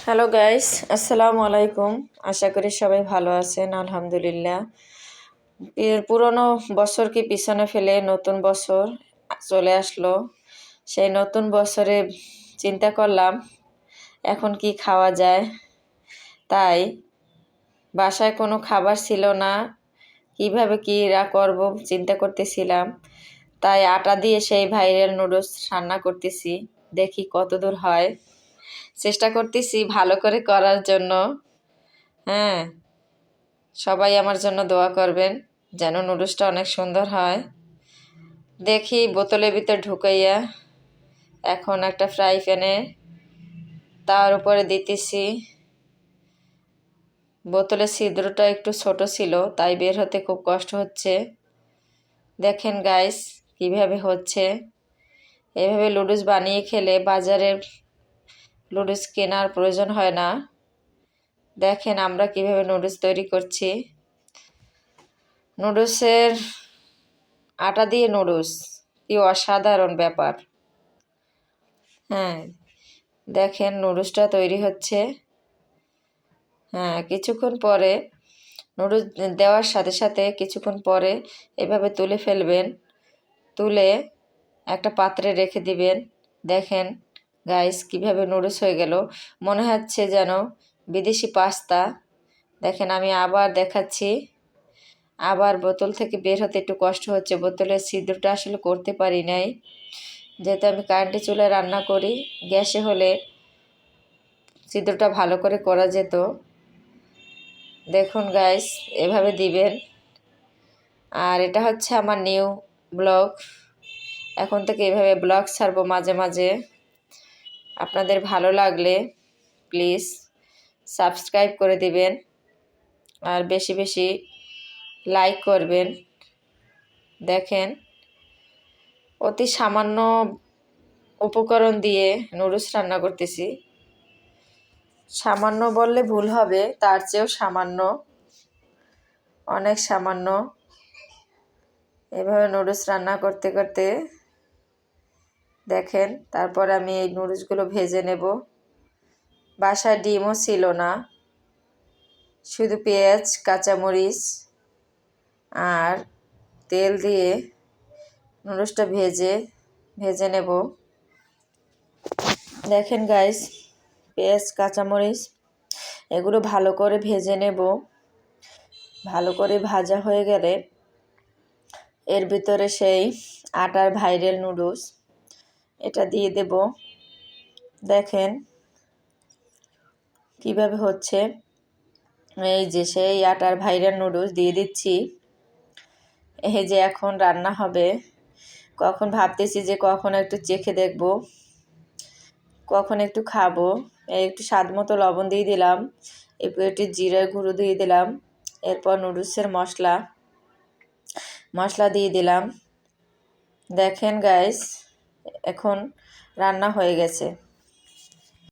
Hello guys, আসসালামু আলাইকুম। আশা করি সবাই ভালো আছেন। আলহামদুলিল্লাহ। পুরনো বছরকে পিছনে ফেলে নতুন বছর চলে আসলো। সেই নতুন বছরে চিন্তা করলাম এখন কি খাওয়া যায়। তাই বাসায় কোনো খাবার ছিল না, কিভাবে কি করব চিন্তা করতেছিলাম। তাই আটা দিয়ে সেই ভাইরাল নুডলস রান্না করতেছি, দেখি কতদূর হয়। চেষ্টা করতেছি ভালো করে করার জন্য। হ্যাঁ, সবাই আমার জন্য দোয়া করবেন যেন নুডলসটা অনেক সুন্দর হয়। দেখি বোতলের ভিতর ঢুকাইয়া এখন একটা ফ্রাই প্যানে তার উপরে দিতেছি। বোতলের ছিদ্রটা একটু ছোট ছিল, তাই বের হতে খুব কষ্ট হচ্ছে। দেখেন গাইস কিভাবে হচ্ছে। এভাবে নুডলস বানিয়ে খেলে বাজারের নুডলস কেনার প্রয়োজন হয় না। দেখেন আমরা কিভাবে নুডলস তৈরি করছি। নুডলসের আটা দিয়ে নুডলস কি অসাধারণ ব্যাপার। হ্যাঁ, দেখেন নুডলসটা তৈরি হচ্ছে। হ্যাঁ, কিছুক্ষণ পরে নুডলস দেওয়ার সাথে সাথে কিছুক্ষণ পরে এভাবে তুলে ফেলবেন। তুলে একটা পাত্রে রেখে দিবেন। দেখেন গাইস কিভাবে নুডলস হয়ে গেল, মনে হচ্ছে যেন বিদেশি পাস্তা। দেখেন আমি আবার দেখাচ্ছি। আবার বোতল থেকে বের হতে একটু কষ্ট হচ্ছে, বোতলের ছিদ্রটা আসলে করতে পারি নাই, যেহেতু আমি কারেন্টে চুলায় রান্না করি। গ্যাসে হলে ছিদ্রটা ভালো করে করা যেত। দেখুন গাইস এভাবে দিবেন। আর এটা হচ্ছে আমার নিউ ব্লগ। এখন থেকে এভাবে ব্লগ ছাড়বো মাঝে মাঝে। আপনাদের ভালো লাগলে প্লিজ সাবস্ক্রাইব করে দিবেন আর বেশি বেশি লাইক করবেন। দেখেন অতি সামান্য উপকরণ দিয়ে নুডলস রান্না করতেছি। সামান্য বললে ভুল হবে, তার চেয়েও সামান্য, অনেক সামান্য। এভাবে নুডলস রান্না করতে করতে দেখেন তারপর আমি এই নুডলসগুলো ভেজে নেব। বাসায় ডিমও ছিল না, শুধু পেঁয়াজ কাঁচামরিচ আর তেল দিয়ে নুডলসটা ভেজে নেব। দেখেন গাইস পেঁয়াজ কাঁচামরিচ এগুলো ভালো করে ভেজে নেব। ভালো করে ভাজা হয়ে গেলে এর ভিতরে সেই আটার ভাইরাল নুডলস এটা দিয়ে দেব। দেখেন কিভাবে হচ্ছে। এই যে সেই আটার ভাইরাল নুডলস দিয়ে দিচ্ছি। এই যে এখন রান্না হবে। কখন ভাবতেছি যে কখন একটু চেখে দেখব, কখন একটু খাবো। একটু স্বাদ মতো লবণ দিয়ে দিলাম, একটু জিরার গুঁড়ো দিয়ে দিলাম, এরপর নুডলসের মশলা দিয়ে দিলাম। দেখেন গাইস এখন রান্না হয়ে গেছে।